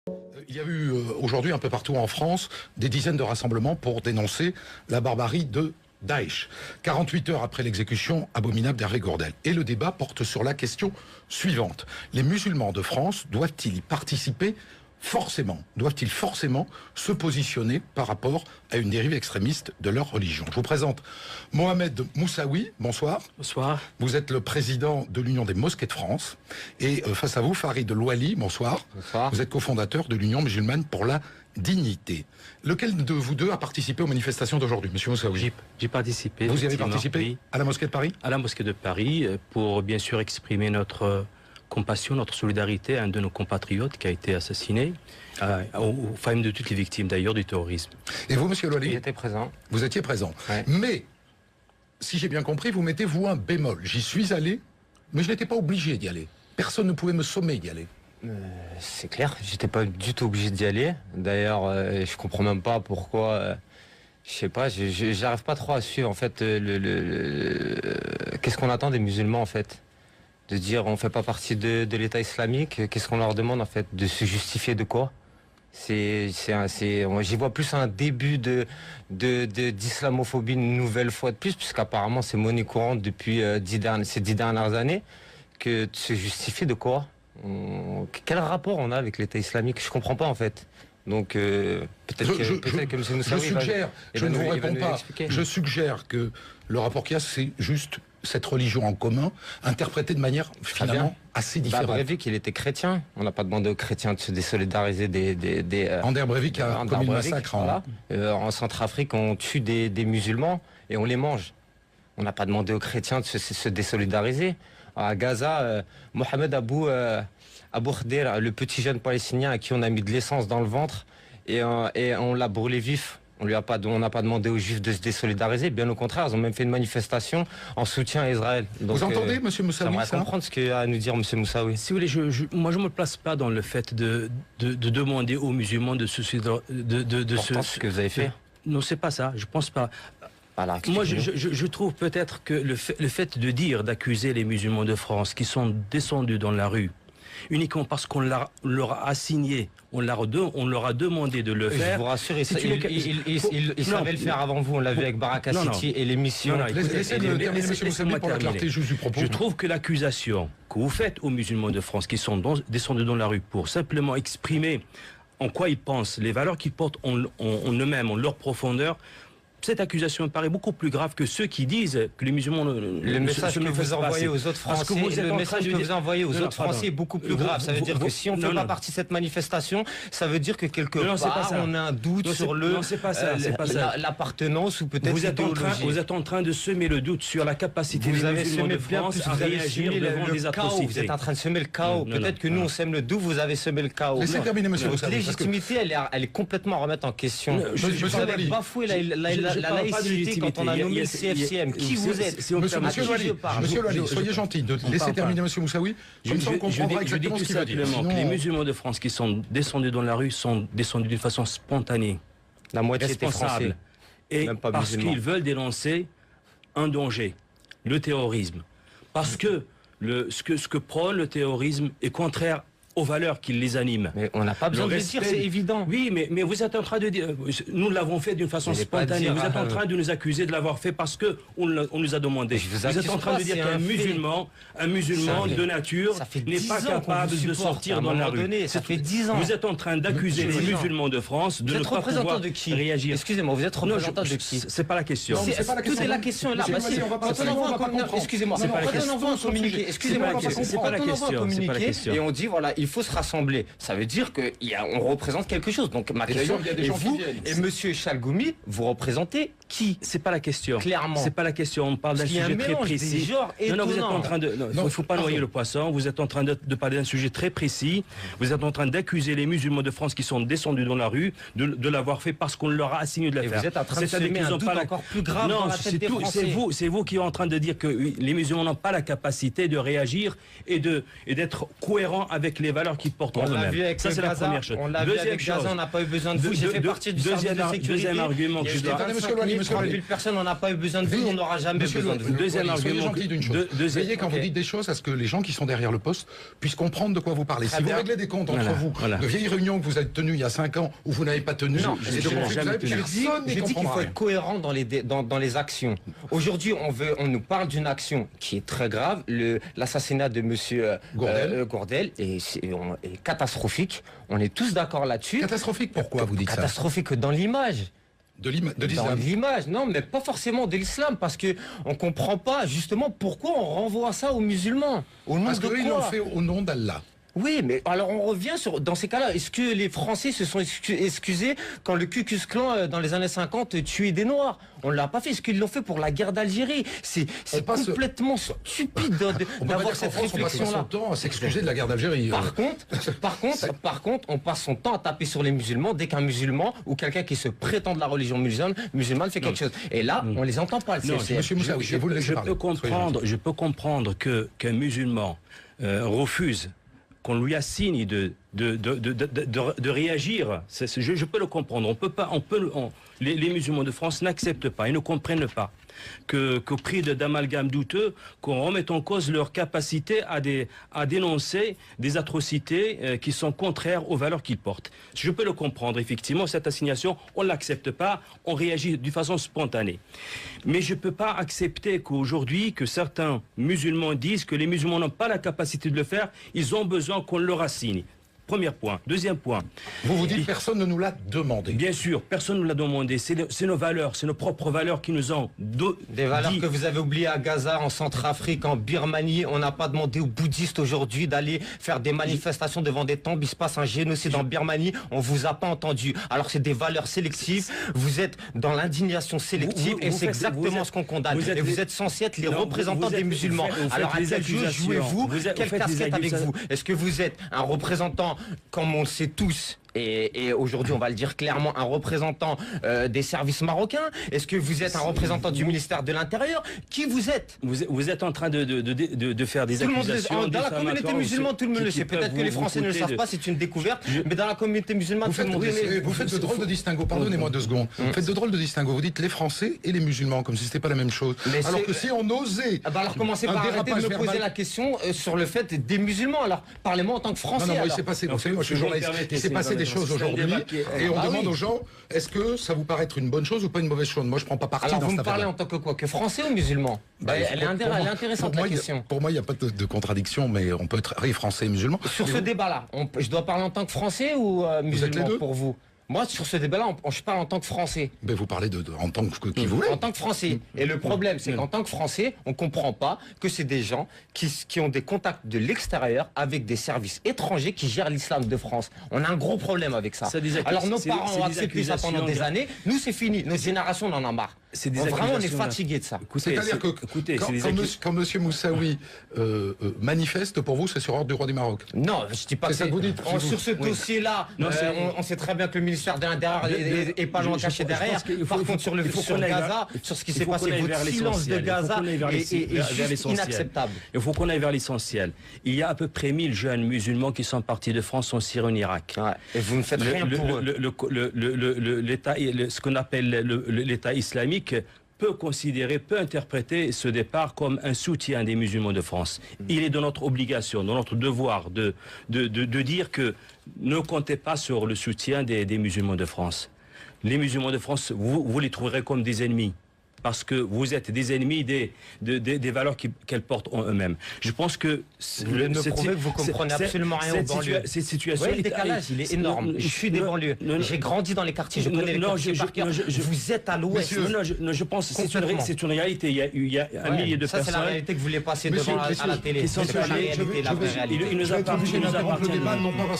Il y a eu aujourd'hui un peu partout en France des dizaines de rassemblements pour dénoncer la barbarie de Daesh. 48 heures après l'exécution abominable d'Hervé Gourdel. Et le débat porte sur la question suivante. Les musulmans de France doivent-ils y participer forcément? Doivent-ils forcément se positionner par rapport à une dérive extrémiste de leur religion? Je vous présente Mohamed Moussaoui. Bonsoir. Bonsoir. Vous êtes le président de l'Union des mosquées de France. Et face à vous, Farid Louali. Bonsoir. Bonsoir. Vous êtes cofondateur de l'Union musulmane pour la dignité. Lequel de vous deux a participé aux manifestations d'aujourd'hui, monsieur Moussaoui? J'ai participé. Vous y avez participé? Oui. À la mosquée de Paris? À la mosquée de Paris, pour bien sûr exprimer notre compassion, notre solidarité à un de nos compatriotes qui a été assassiné, aux femmes de toutes les victimes d'ailleurs du terrorisme. Et vous, monsieur Louali? J'étais présent. Vous étiez présent. Ouais. Mais, si j'ai bien compris, vous mettez vous un bémol. J'y suis allé, mais je n'étais pas obligé d'y aller. Personne ne pouvait me sommer d'y aller. C'est clair, j'étais pas du tout obligé d'y aller. D'ailleurs, je comprends même pas pourquoi. Je sais pas, j'arrive pas trop à suivre en fait qu'est-ce qu'on attend des musulmans en fait. De dire on fait pas partie de l'État islamique, qu'est-ce qu'on leur demande en fait? De se justifier de quoi? J'y vois plus un début d'islamophobie une nouvelle fois de plus, puisqu'apparemment c'est monnaie courante depuis ces 10 dernières années, que de se justifier de quoi? Quel rapport on a avec l'État islamique? Je comprends pas en fait. Donc peut-être que M. Moussaoui suggère, je ne vous réponds pas, expliquer. je suggère que le rapport qu'il y a, c'est juste cette religion en commun, interprétée de manière finalement assez différente. Breivik, il était chrétien. On n'a pas demandé aux chrétiens de se désolidariser des Ander Breivik a commis le massacre. En Centrafrique, on tue des musulmans et on les mange. On n'a pas demandé aux chrétiens de se désolidariser. À Gaza, Mohamed Abou Khder, le petit jeune palestinien à qui on a mis de l'essence dans le ventre et on l'a brûlé vif. On n'a pas demandé aux Juifs de se désolidariser. Bien au contraire, ils ont même fait une manifestation en soutien à Israël. Donc, vous entendez, monsieur Moussaoui, j'aimerais ça? comprendre ce qu'a à nous dire monsieur Moussaoui. Si vous voulez, moi je me place pas dans le fait de demander aux musulmans de se... Ce que vous avez fait. Non, c'est pas ça. Je pense pas. Voilà, moi, je trouve peut-être que le fait d'accuser les musulmans de France qui sont descendus dans la rue uniquement parce qu'on leur a assigné, on leur a demandé de le faire. Je vous rassure, ils savaient le faire avant vous. On l'a vu avec Baraka City et l'émission. Laissez-le terminer, monsieur Moussaoui, pour la clarté juste du propos. Je trouve que l'accusation que vous faites aux musulmans de France qui sont descendus dans la rue pour simplement exprimer en quoi ils pensent, les valeurs qu'ils portent en eux-mêmes, en leur profondeur, cette accusation me paraît beaucoup plus grave que ceux qui disent que les musulmans le message que vous envoyez aux autres Français, le message que vous envoyez aux autres Français est beaucoup plus grave. Ça veut dire que si on ne fait pas partie de cette manifestation, ça veut dire que quelque part on a un doute sur l'appartenance ou peut-être l'idéologie. Vous êtes en train de semer le doute sur la capacité des musulmans de France à réagir devant des atrocités. Vous êtes en train de semer le chaos. Peut-être que nous on sème le doute, vous avez semé le chaos. Laissez terminer, monsieur Votre légitimité, elle est complètement à remettre en question. Vous avez bafoué la laïcité quand on a nommé le CFCM. Qui vous êtes? Monsieur Louali, soyez gentil de laisser terminer monsieur Moussaoui. Comme ça, on comprendra exactement ce qu'il va dire. Les musulmans de France qui sont descendus dans la rue sont descendus d'une façon spontanée. La moitié était français. Et parce qu'ils veulent dénoncer un danger, le terrorisme. Parce que ce que prône le terrorisme est contraire aux valeurs qui les animent. Mais on n'a pas besoin de le dire, c'est évident. Oui, mais vous êtes en train de dire... Nous l'avons fait d'une façon spontanée. Vous êtes en train de nous accuser de l'avoir fait parce que on nous a demandé. Vous êtes en train de dire qu'un musulman de nature n'est pas capable de sortir dans la rue. Ça fait 10 ans. Vous êtes en train d'accuser les musulmans de France de ne pas pouvoir réagir. Excusez-moi, vous êtes représentant de qui? C'est pas la question. Tout est la question est là. Excusez-moi, c'est pas la question. Excusez-moi, c'est pas la question. Et on dit voilà, il faut se rassembler. Ça veut dire qu'on représente quelque chose. Donc ma question, et vous et monsieur Chalgoumi, vous représentez qui? C'est pas la question. Clairement. C'est pas la question. On parle d'un sujet très précis. Non, vous êtes en train de... Il ne faut pas noyer le poisson. Vous êtes en train de parler d'un sujet très précis. Vous êtes en train d'accuser les musulmans de France qui sont descendus dans la rue de l'avoir fait parce qu'on leur a assigné de la faire. Vous êtes en train de semer un doute encore plus grave dans la tête des Français. C'est vous qui êtes en train de dire que les musulmans n'ont pas la capacité de réagir et d'être cohérents avec les valeurs qu'ils portent en eux-mêmes. Ça, c'est la première chose. On l'a vu avec Gaza, on n'a pas eu besoin de vous. J'ai fait partie du service de sécurité. Deuxième argument que je dois... Soyez monsieur tranquille, Loli. personne n'en a pas eu besoin de vous, on n'aura jamais Monsieur besoin de Loli, vous. Deuxième Soyez argument. gentil d'une chose. Veillez quand ok. vous dites des choses à ce que les gens qui sont derrière le poste puissent comprendre de quoi vous parlez. Très Si vous bien. réglez des comptes entre Voilà, vous, voilà. de vieilles réunions que vous avez tenues il y a 5 ans ou vous n'avez pas tenues, Non, et de je n'ai conflits que vous jamais avez, tenu. personne n'y Je dis qu'il comprendra faut rien. être cohérent dans les actions. Aujourd'hui, on nous parle d'une action qui est très grave. L'assassinat de monsieur Gourdel est catastrophique. On est tous d'accord là-dessus. Catastrophique, pourquoi vous dites ça? Catastrophique dans l'image. De Dans l'islam. l'image, non, mais pas forcément de l'islam, parce que on comprend pas justement pourquoi on renvoie ça aux musulmans. Au nom Parce de qu'eux, ils quoi l'ont fait au nom d'Allah. Oui, mais alors on revient sur dans ces cas-là. Est-ce que les Français se sont excusés quand le Ku Klux Klan dans les années 50 tuait des Noirs? On l'a pas fait. Est-ce qu'ils l'ont fait pour la guerre d'Algérie? C'est complètement stupide On peut pas dire d'avoir qu'en cette France, on passe son réflexion-là. temps à s'excuser de la guerre d'Algérie. Par contre, on passe son temps à taper sur les musulmans dès qu'un musulman ou quelqu'un qui se prétend de la religion musulmane fait quelque chose. Et là, on les entend pas. Non, Monsieur Moussaoui, je vais vous le laisser parler. je peux comprendre qu'un musulman refuse qu'on lui assigne de réagir. Je peux le comprendre. Les musulmans de France n'acceptent pas, ils ne comprennent pas qu'au prix d'amalgames douteux, qu'on remette en cause leur capacité à dénoncer des atrocités qui sont contraires aux valeurs qu'ils portent. Je peux le comprendre, effectivement, cette assignation, on ne l'accepte pas, on réagit d'une façon spontanée. Mais je ne peux pas accepter qu'aujourd'hui, que certains musulmans disent que les musulmans n'ont pas la capacité de le faire, ils ont besoin qu'on leur assigne. Premier point. Deuxième point. Vous dites personne ne nous l'a demandé. Bien sûr, personne ne nous l'a demandé. C'est nos valeurs, c'est nos propres valeurs qui nous ont... Des valeurs que vous avez oubliées à Gaza, en Centrafrique, en Birmanie. On n'a pas demandé aux bouddhistes aujourd'hui d'aller faire des manifestations devant des tombes. Il se passe un génocide en Birmanie. On vous a pas entendu. Alors c'est des valeurs sélectives. Vous êtes dans l'indignation sélective et c'est exactement ce qu'on condamne. Et vous êtes censés être les représentants des musulmans. Alors à quel jeu jouez-vous? Quelle casquette avez-vous? Est-ce que vous êtes un représentant, comme on le sait tous, et aujourd'hui on va le dire clairement, un représentant des services marocains? Est-ce que vous êtes un représentant du ministère de l'Intérieur? Qui vous êtes? Vous êtes en train de faire des accusations. Dans la communauté musulmane, tout le monde le sait. Peut-être que les Français ne le savent pas, c'est une découverte. Mais dans la communauté musulmane, tout le monde le sait. Vous faites de drôles de distinguo. Pardonnez-moi 2 secondes. Vous faites de drôles de distingo. Vous dites les Français et les musulmans, comme si c'était pas la même chose. Alors que si on osait... Alors commencez par arrêter de me poser la question sur le fait des musulmans. Alors parlez-moi en tant que Français. Non, il s'est passé, vous savez, moi je suis journaliste, il s'est passé des choses aujourd'hui et on demande aux gens, est-ce que ça vous paraît être une bonne chose ou pas une mauvaise chose? Moi je prends pas parti dans dans vous cette me parlez affaire. en tant que quoi? Que Français ou musulman? Elle est intéressante la question. Pour moi il n'y a pas de contradiction, mais on peut être français et musulman. Sur ce débat-là, je dois parler en tant que Français ou musulman pour vous? Moi, sur ce débat-là, je parle en tant que Français. Mais vous parlez en tant que qui vous voulez. En tant que Français. Et le problème, c'est qu'en tant que Français, on ne comprend pas que c'est des gens qui ont des contacts de l'extérieur avec des services étrangers qui gèrent l'islam de France. On a un gros problème avec ça. Alors nos parents ont accepté ça pendant des années. Nous, c'est fini. Notre génération, on en a marre. Vraiment, on est fatigué de ça. C'est-à-dire que quand M. Moussaoui manifeste, pour vous, c'est sur ordre du roi du Maroc? Non, je ne dis pas que c'est ça que vous dites. Sur ce dossier-là, on sait très bien que le ministère de l'Intérieur est pas loin caché derrière. Par contre, sur Gaza, sur ce qui s'est passé, votre silence de Gaza est juste inacceptable. Il faut qu'on aille vers l'essentiel. Il y a à peu près 1000 jeunes musulmans qui sont partis de France en Syrie, en Irak. Et vous ne faites rien pour eux. Ce qu'on appelle l'État islamique peut interpréter ce départ comme un soutien des musulmans de France. Il est de notre obligation, de notre devoir de dire que ne comptez pas sur le soutien des musulmans de France. Les musulmans de France, vous les trouverez comme des ennemis. Parce que vous êtes des ennemis des valeurs qu'elles portent en eux-mêmes. Je pense que... Vous me prouvez que vous comprenez absolument rien aux banlieues. Cette situation... Le décalage, il est énorme. Je suis des banlieues. J'ai grandi dans les quartiers, je connais les quartiers par cœur. Vous êtes à l'ouest. Je pense que c'est une réalité. Il y a un millier de personnes... Ça, c'est la réalité que vous voulez passer devant à la télé. C'est pas la réalité, la vraie réalité. Il nous appartient...